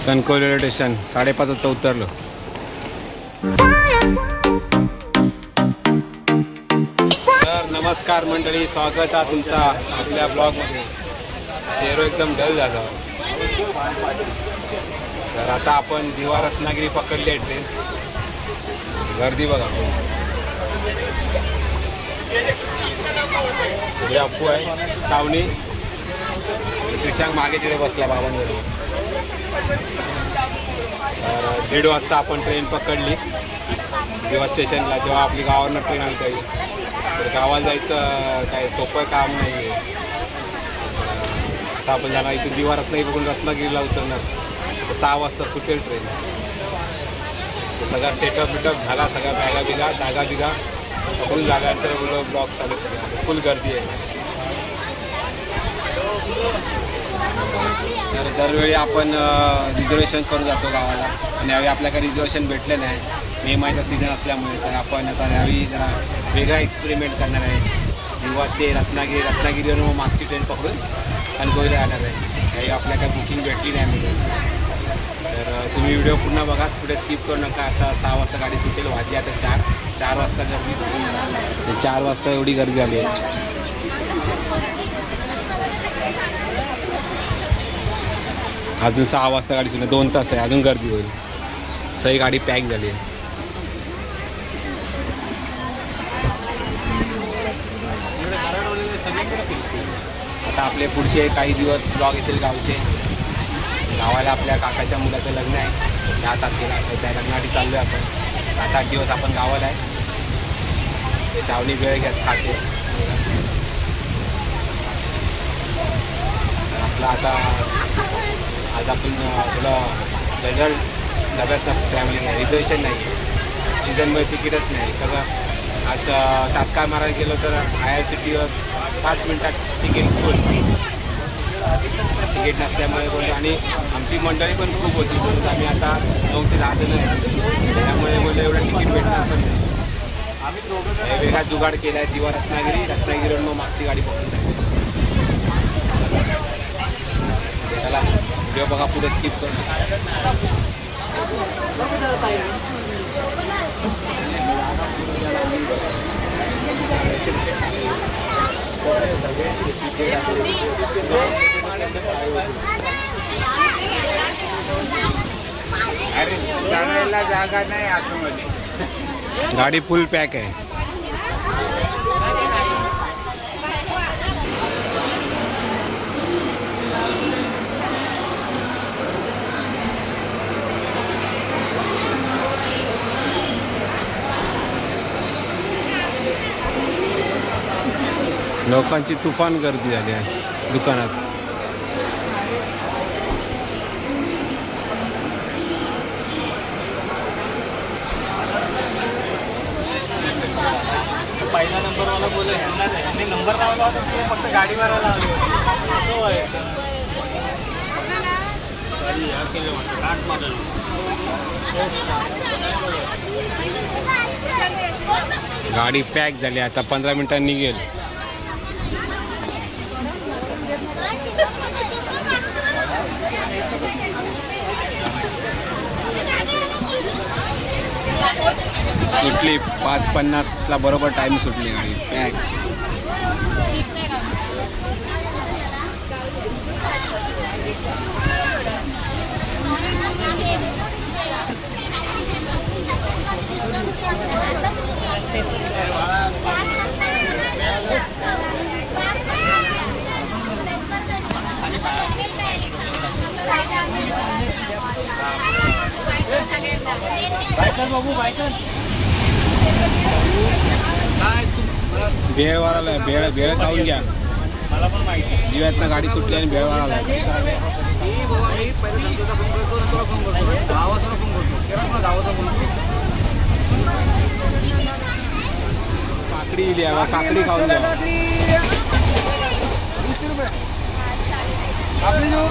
Kankavli railway station 5:30 वाजता उतरलो. तर नमस्कार मंडळी, स्वागत आहे तुमचा आपल्या ब्लॉगमध्ये. चेहरा एकदम डल झाला. तर आता आपण दिवा रत्नागिरी पकडली आहे ट्रेन. गर्दी बघा. अप्पू आहे, सावनी, कृषांक मागे तिथे बसला बाबांबरोबर. तर 1:30 वाजता आपण ट्रेन पकडली दिवा स्टेशनला. जेव्हा आपली गावावरनं ट्रेन आली काही, तर गावाला जायचं काय सोपं काम नाही आहे. आता आपण जाणार इथे दिवा रत्नागिरी बघून रत्नागिरीला उतरणार. तर 6 वाजता सुटेल ट्रेन. तर सगळा सेटअप बिटअप झाला, सगळ्या बॅगा बिगा जागा बिगा पकडून झाल्यानंतर बोललो ब्लॉग चालू केला. फुल गर्दी आहे. तर दरवेळी आपण रिझर्वेशन करून जातो गावाला, आणि यावेळी आपल्याला काही रिझर्वेशन भेटलं नाही. मे महिन्याचा सीझन असल्यामुळे. तर आपण आता यावेळी जरा वेगळा एक्सपेरिमेंट करणार आहे. दिवा ते रत्नागिरीवरून मग मागची ट्रेन पकडून कणकवलीला जाणार आहे. यावेळी आपल्याला काही बुकिंग भेटली नाही म्हणून. तर तुम्ही व्हिडिओ पूर्ण बघा, पुढे स्किप करू नका. आता 6 वाजता गाडी सुटेल, वाजली आता 4 वाजता गर्दी. 4 वाजता एवढी गर्दी झाली आहे. अजून 6 वाजता गाडी सुटेल, 2 तास आहे, अजून गर्दी होईल. सगळी गाडी पॅक झाली आहे. आता आपले पुढचे काही दिवस ब्लॉग येतील गावचे. गावाला आपल्या काकाच्या मुलाचं लग्न आहे 10 तारखेला. त्या लग्नासाठी चाललो आहे आपण. 7-8 दिवस आपण गावाला आहे. ते चावणी वेळ घेत खाते आपला. आता आज आपण थोडं जनरल डब्यात फॅमिली नाही, रिझर्वेशन नाही, सीझनमध्ये तिकीटच नाही सगळं. आज तात्काळ मारायला गेलो तर IRCTवर 5 मिनटात तिकीट फुल. तिकीट नसल्यामुळे बोललो, आणि आमची मंडळी पण खूप होती म्हणून आम्ही आता 9 ते 10 जण आहे. त्यामुळे बोललो एवढं तिकीट भेटणार पण नाही. वेगळा जुगाड केला आहे. दिवा रत्नागिरीवरून मग मागची गाडी पकडून जाईल. चला व्हिडिओ बघा, पुढे स्किप करू. अरे जाण्याला जागा नाही आतमध्ये. गाडी फुल पॅक आहे. लोकांची तुफान गर्दी झाली आहे दुकानात. पहिला नंबरवाला बोलले नंबर लावला होता, फक्त गाडीवाला लावले. गाडी पॅक झाली. आता 15 मिनिटांनी निघेल. सुटली 5:50ला बरोबर टाईम सुटली गाडी पॅक. बाबू बायकर भेळवाला भेळ खाऊन घ्या. मला पण माहिती. दिव्यातनं गाडी सुटली आणि भेळवाला काकडी इली आहे, काकडी खाऊन घ्या. काकडी देऊ.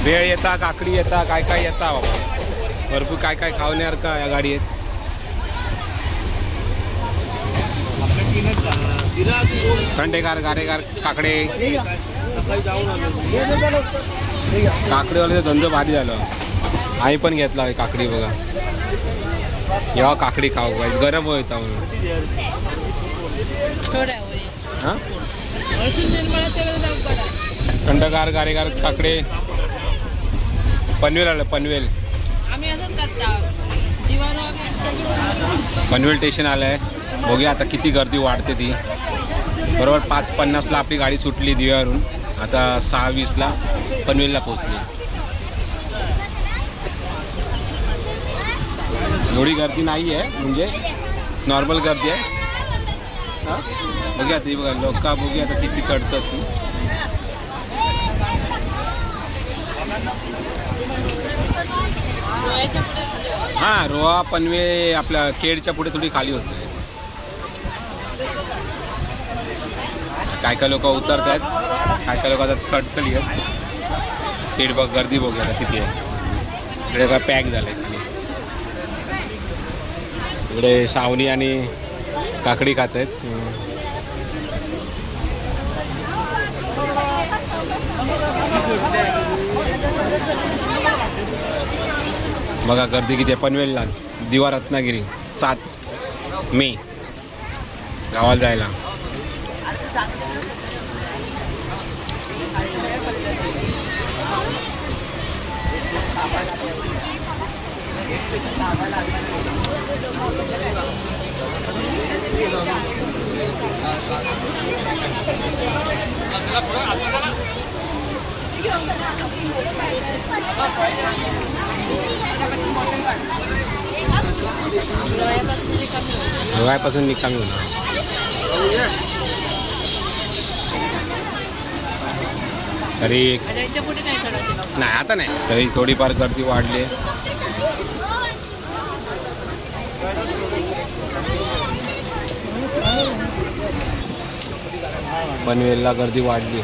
भेळ येता, काकडी येता, काय काय येता बाबा. भरपूर काय काय खावण्यासारखं या गाडीत. थंडेगार गारेगार काकडे. काकडीवाले धंदो भारी झाला. आम्ही पण घेतला काकडी बघा. जेव्हा काकडी खाऊ पाहिजे गरम होता म्हणून. हां थंडगार गारेगार काकडे. पनवेल आलं पनवेल. पनवेल स्टेशन आलं आहे. बघूया आता किती गर्दी वाढते ती. बरोबर 5:50ला आपली गाडी सुटली दिव्यावरून. आता 6:20ला पनवेलला पोचली. एवढी गर्दी नाही आहे म्हणजे नॉर्मल गर्दी आहे. हां बघूया ती बघा लोक बघूया आता किती चढतात ती. हां रोहा पनवे आपल्या केडच्या पुढे थोडी खाली होते. काय काय लोक उतरत आहेत, काय काय लोक आता चढतली आहेत. सीट बघ गर्दी बघूया आता किती आहे. इकडे का पॅक झालं आहे खाली. इकडे सावनी आणि काकडी खात आहेत. बघा गर्दी किती आहे पनवेलला. दिवा रत्नागिरी 7 मे गावाला जायला. रोह्यापासून निकामी होणार. तरी नाही आता नाही तरी थोडीफार गर्दी वाढली. पनवेलला गर्दी वाढली.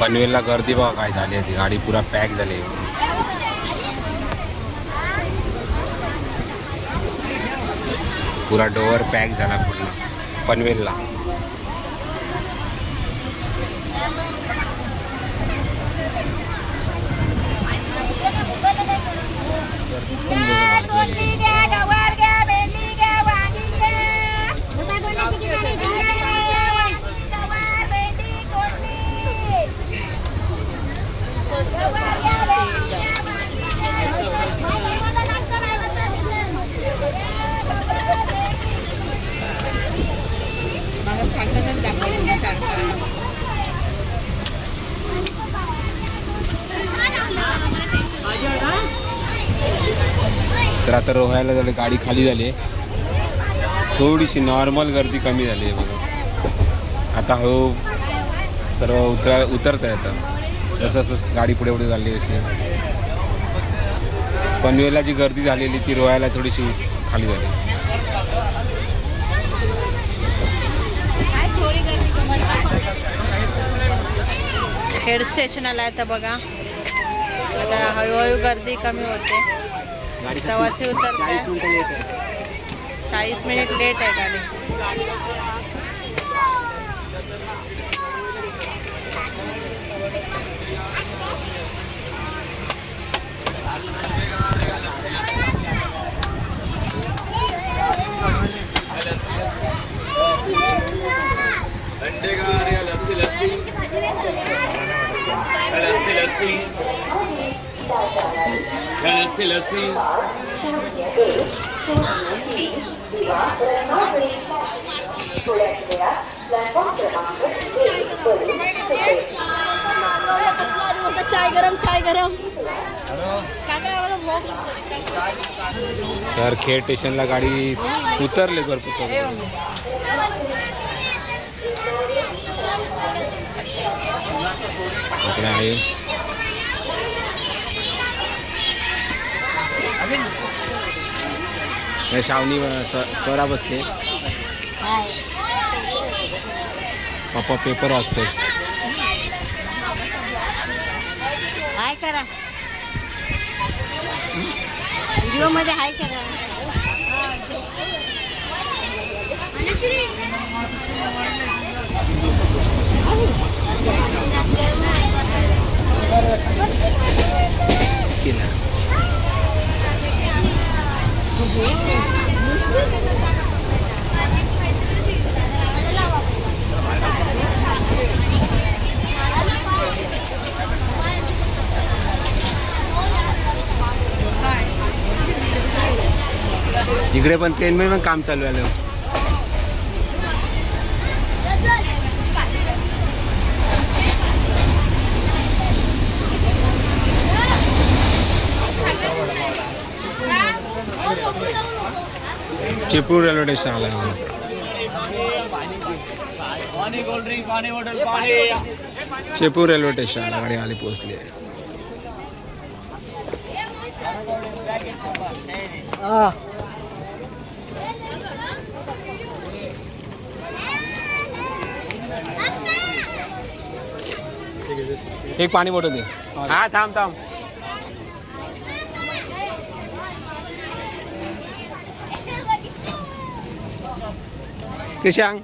पनवेलला गर्दी बघा काय झाली ती. गाडी पुरा पॅक झाली. पुरा डोअर पॅक झाला पूर्ण पनवेलला. तर आता रोहायला झालं गाडी खाली झाली. थोडीशी नॉर्मल गर्दी कमी झाली आहे बघा. आता हळू सर्व उतरत आहे. आता जसं जसं गाडी पुढे पुढे झाली अशी. पनवेलला जी गर्दी झालेली ती रोहायला थोडीशी खाली झाली. खेड स्टेशन आला आता बघा. आता हळूहळू गर्दी कमी होते. प्रवासी उतरते. 40 मिनिट लेट आहे गाडी. चाय गरम. तर खेड स्टेशनला गाडी उतरले भरपूर. इकडे आहे शावनी स्वरा बसले. पप्पा पेपर वाचते. हाय करा व्हिडिओ मध्ये हाय करा. इकडे पण ट्रेनमध्ये पण काम चालू आहे. चिपळूण रेल्वे स्टेशन आला. चिपळूण रेल्वे स्टेशन गाडी आली पोहोचली आहे. एक पाणी बॉटल दे. हा थांब थांब. किशांग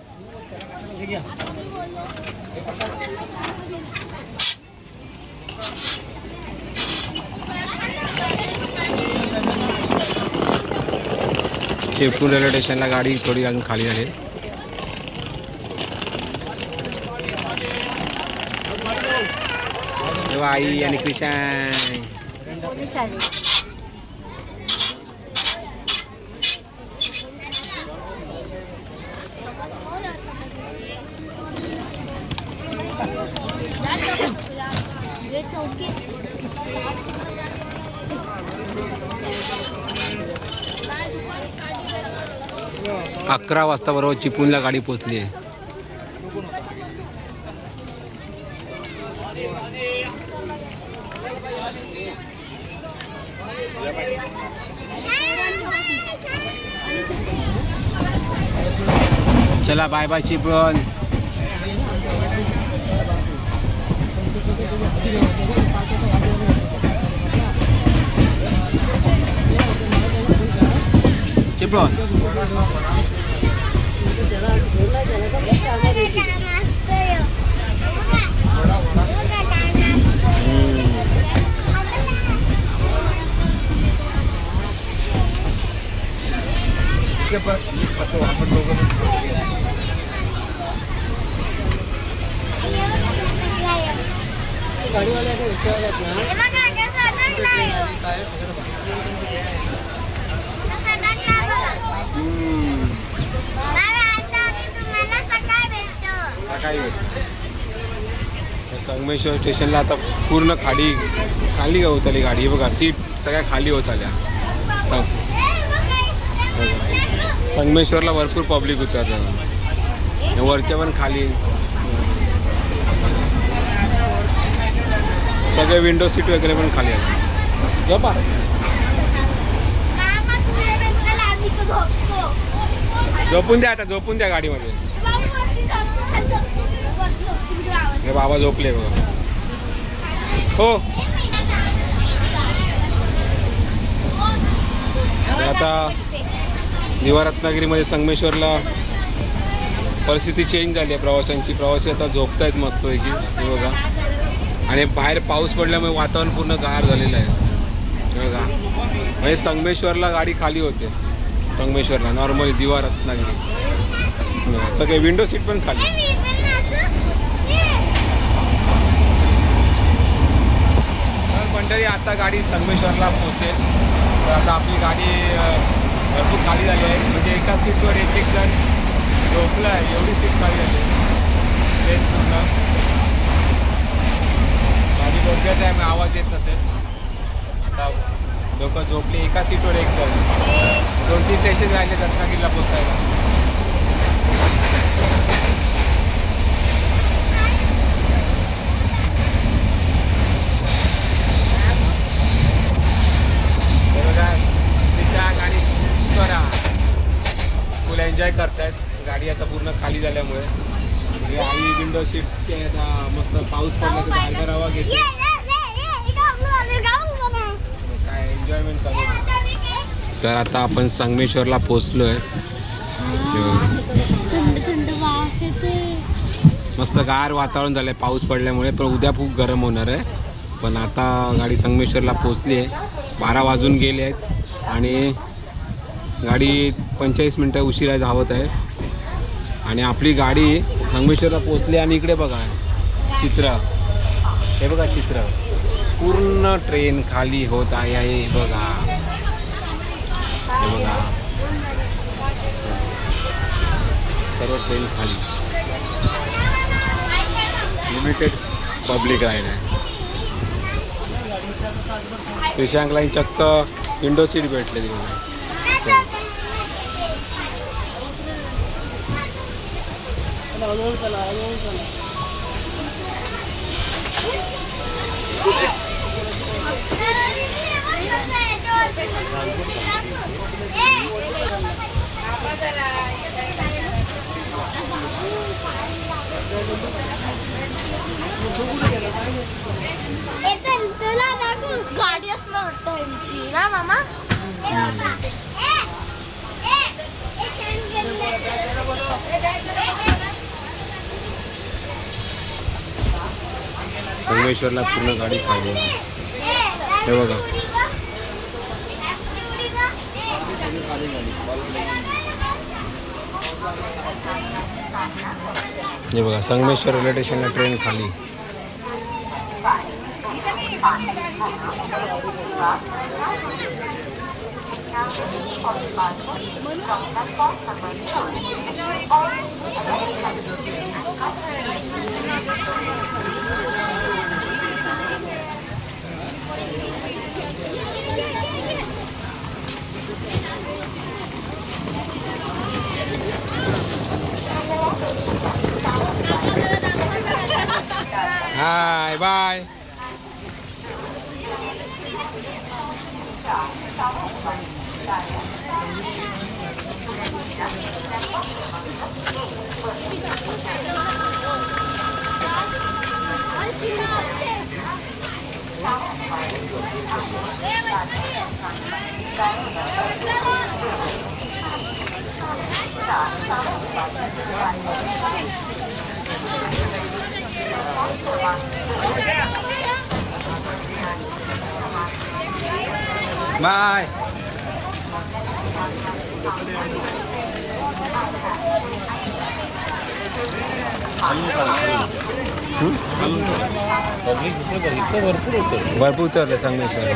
चिपळूण रेल्वे स्टेशनला गाडी थोडी अजून खाली झाली. आई आणि किशांग अकरा वाजता बरोबर चिपळूणला गाडी पोहोचली आहे. चला बाय बाय चिपळूण. चिपळूण संगमेश्वर स्टेशनला आता पूर्ण खाली होत आली गाडी. हे बघा सीट सगळ्या खाली होत आल्या. संगमेश्वरला भरपूर पब्लिक होतं आता. वरच्या पण खाली सगळे विंडो सीट वगैरे पण खाली आले. झोपा झोपून द्या आता. झोपून द्या गाडीमध्ये. हे बाबा झोपले बघा. हो आता दिवा रत्नागिरीमध्ये संगमेश्वरला परिस्थिती चेंज झाली आहे प्रवाशांची. प्रवासी आता झोपतायत मस्तपैकी. हे बघा. आणि बाहेर पाऊस पडल्यामुळे वातावरण पूर्ण गार झालेलं आहे. हे बघा म्हणजे संगमेश्वरला गाडी खाली होते. संगमेश्वरला नॉर्मली दिवा रत्नागिरी सगळे विंडो सीट पण खाली. मंडळी आता गाडी संगमेश्वरला पोहोचेल. तर आता आपली गाडी भरपूर खाली झाली आहे. म्हणजे एका सीटवर एक जण झोपलं आहे. एवढी सीट खाली झाली ट्रेन पूर्ण. गाडी डोक्यात आहे मग आवाज येत नसेल. आता लोक झोपले. एका सीटवर एक जण. 2-3 स्टेशन राहिले रत्नागिरीला पोहोचायला. बघा, विशाख आणि स्वरा एन्जॉय करतायत. गाडी आता पूर्ण खाली झाल्यामुळे आई विंडो सीटचे आता मस्त पाऊस पडला तर गाडीचा रवा घेते. काय एन्जॉयमेंट चालू आहे. तर आता आपण संगमेश्वरला पोचलोय. थंड थंड वाफ येते. मस्त गार वातावरण झालंय पाऊस पडल्यामुळे, पण उद्या खूप गरम होणार आहे. पण आता गाडी संगमेश्वरला पोचली आहे. 12 वाजून गेले आहेत आणि गाडी 45 मिनटं उशिरा धावत आहे. आणि आपली गाडी संगमेश्वरला पोचली आणि इकडे बघा चित्र, हे बघा चित्र, पूर्ण ट्रेन खाली होत आहे. हे बघा, हे बघा, सर्व ट्रेन खाली. लिमिटेड पब्लिक राहील आहे. क्रिशांकला चक्क विंडो सीट भेटले तिकडे. गाडी असणार वाटतं यांची ना मामा. संगमेश्वरला पूर्ण गाडी खाली आहे. हे बघा, हे बघा संगमेश्वर रेल्वे स्टेशनला ट्रेन खाली. Hi bye. बाय. भरपूर उतरले संगमेश्वर.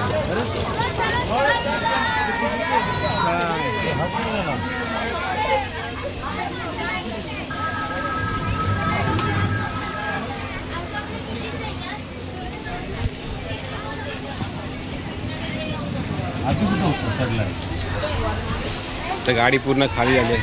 तर गाडी पूर्ण खाली झाली.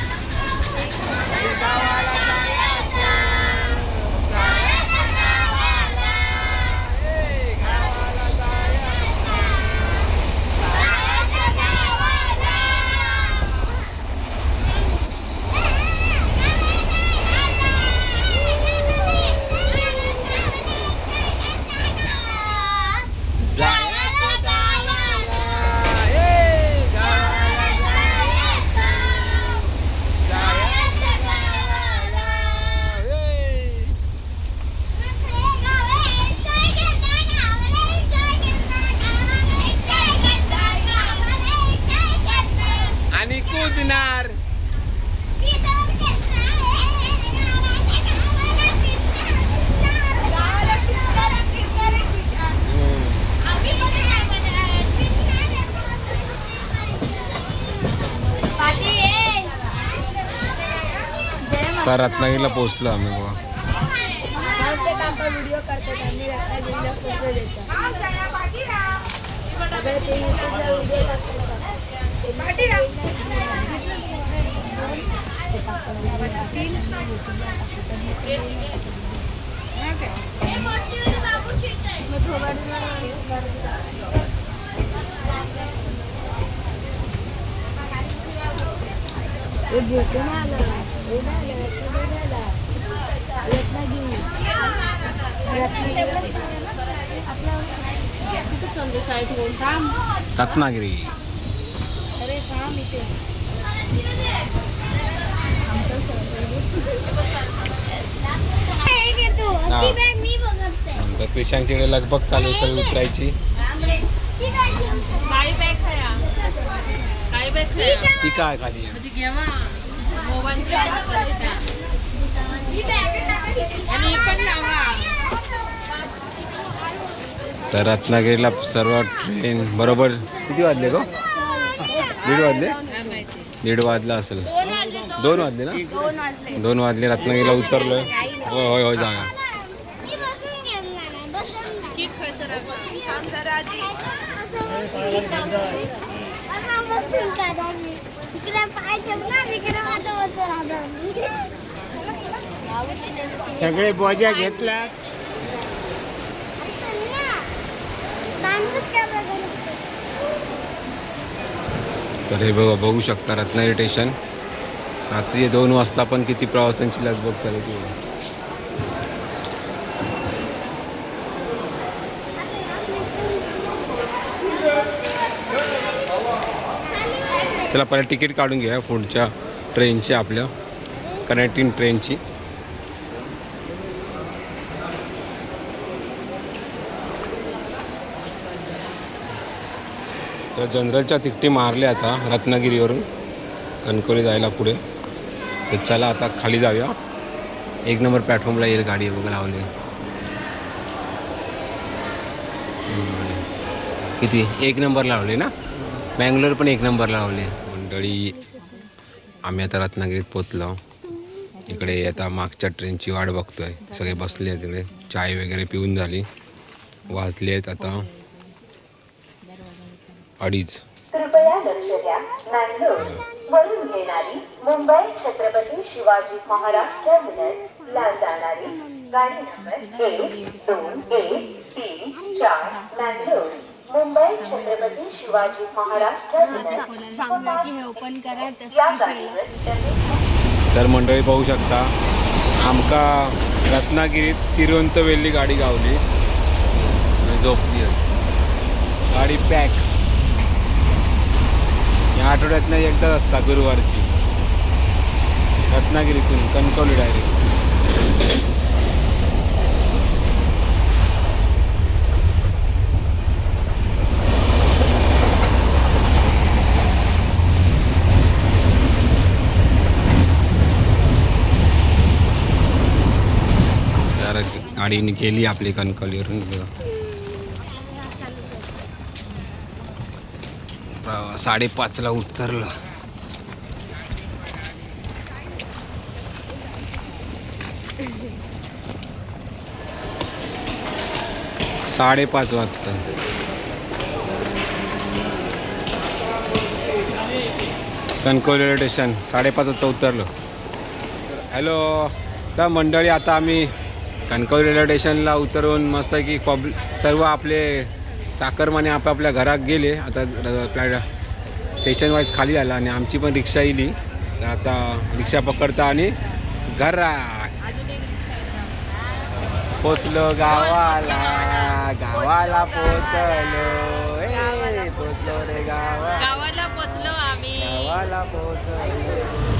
तर रत्नागिरीला पोहोचलो आम्ही बघा. व्हिडिओ करतात आणि रत्नागिरीला रत्नागिरी. अरे थांब इथे. तर क्रिशांकडे लगबग चालू आहे सगळी उतरायची. काही बॅग खाया, काही बॅग खाया. ती काय खाली ती घेवा मोबाईल आणि हे पण लावा. तर रत्नागिरीला सर्व ट्रेन बरोबर किती वाजले गो? 1:30 वाजले? काय माहिती. 1:30 वाजला असेल. 2 वाजले ना? 2 वाजले रत्नागिरीला उतरलोय. होय होय होय जागा. किट खायचं राहा. सगळे बोजा घेतला. तर हे बघू शकता रत्नागिरी स्टेशन. रात्री 2 वाजता पण किती प्रवाशांची लगबग चालू आहे. चला पहिले तिकीट काढून घ्या पुढच्या ट्रेनची, आपल्या कनेक्टिंग ट्रेनची. तर जनरलच्या तिकटी मारल्या आता रत्नागिरीवरून कणकवली जायला पुढे. तर चला आता खाली जाऊया. 1 नंबर प्लॅटफॉर्मला येईल गाडी बघा लावली. किती 1 नंबर लावले ना? बँगलोर पण 1 नंबर लावले. मंडळी आम्ही आता रत्नागिरीत पोचलो. इकडे आता मागच्या ट्रेनची वाट बघतोय. सगळे बसले आहेत तिकडे. चाय वगैरे पिऊन झाली. वाजले आहेत आता 2:30. कृपया लक्ष द्या. मँगलोर वरून येणारी मुंबई छत्रपती शिवाजी महाराज टर्मिनस ला जाणारी गाडी नंबर 1, 2, 1, 3, 4 मँगलोर मुंबई छत्रपती शिवाजी महाराज टर्मिनस या गाडीवर. तर मंडळी पाहू शकता आमका रत्नागिरीत तिरुवंतवेली गाडी गावली. झोपली गाडी पॅक. या आठवड्यात नाही एकदाच असता गुरुवारची. रत्नागिरीतून कणकवली डायरेक्ट. तर गाडीने गेली आपली कणकवलीवरून. 5:30ला उतरलं. साडेपाच वाजता कणकवली स्टेशन. 5:30 वाजता उतरलो. हॅलो. तर मंडळी आता आम्ही कणकवली रेल्वे स्टेशनला उतरून मस्त की सर्व आपले चाकरमाने आपापल्या घरात गेले. आता स्टेशन वाईज खाली आला आणि आमची पण रिक्षा येईल. तर आता रिक्षा पकडता आणि घरात पोचलो. गावाला पोचलो. पोचलो रे गावाला पोचलो आम्ही. गावाला पोचलो.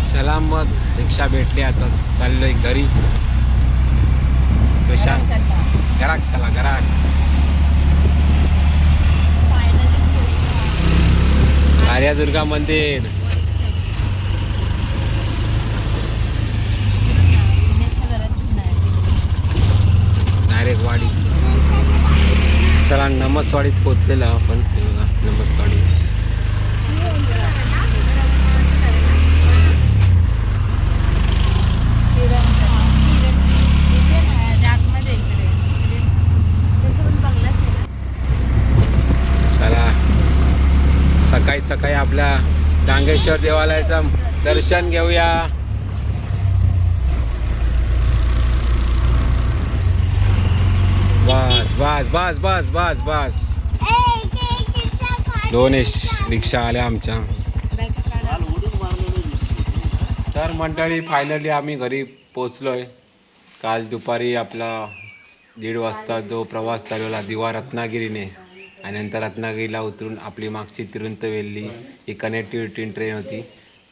चला मग रिक्षा भेटली. आता चाललोय घरी. घरात चला घरात. आर्यादुर्गा मंदिर. डायरेक्ट वाडी. चला नमसवाडीत पोचलेलो आपण. नमसवाडी. चला सकाळी सकाळी आपल्या डांगेश्वर देवालयाचा दर्शन घेऊया. बस बस बस बस बस बस. दोन रिक्षा आल्या आमच्या. तर मंडळी फायनली आम्ही घरी पोचलोय. काल दुपारी आपला 1:30 वाजता जो प्रवास चालवला दिवा रत्नागिरीने आणि नंतर रत्नागिरीला उतरून आपली मागची तिरुंतवेल्ली ही कनेक्टिव्हिटी ट्रेन होती.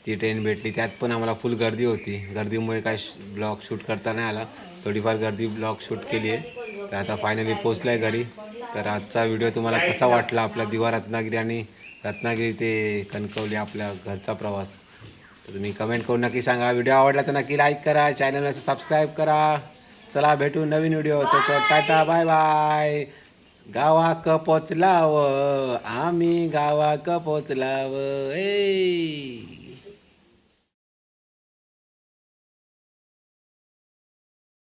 ती ट्रेन भेटली. त्यात पण आम्हाला फुल गर्दी होती. गर्दीमुळे काय ब्लॉग शूट करता नाही आला. थोडीफार गर्दी ब्लॉग शूट केली आहे. तर आता फायनली पोचलो आहे घरी. तर आजचा व्हिडिओ तुम्हाला कसा वाटला आपला दिवा रत्नागिरी आणि रत्नागिरी ते कणकवली आपल्या घरचा प्रवास. तर तुम्ही कमेंट करून नक्की सांगा. व्हिडिओ आवडला तर नक्की लाईक करा. चॅनलला सबस्क्राईब करा. चला भेटू नवीन व्हिडिओ. तर टाटा बाय बाय. गावाक पोचलाव आम्ही गावाक पोचलाव. ए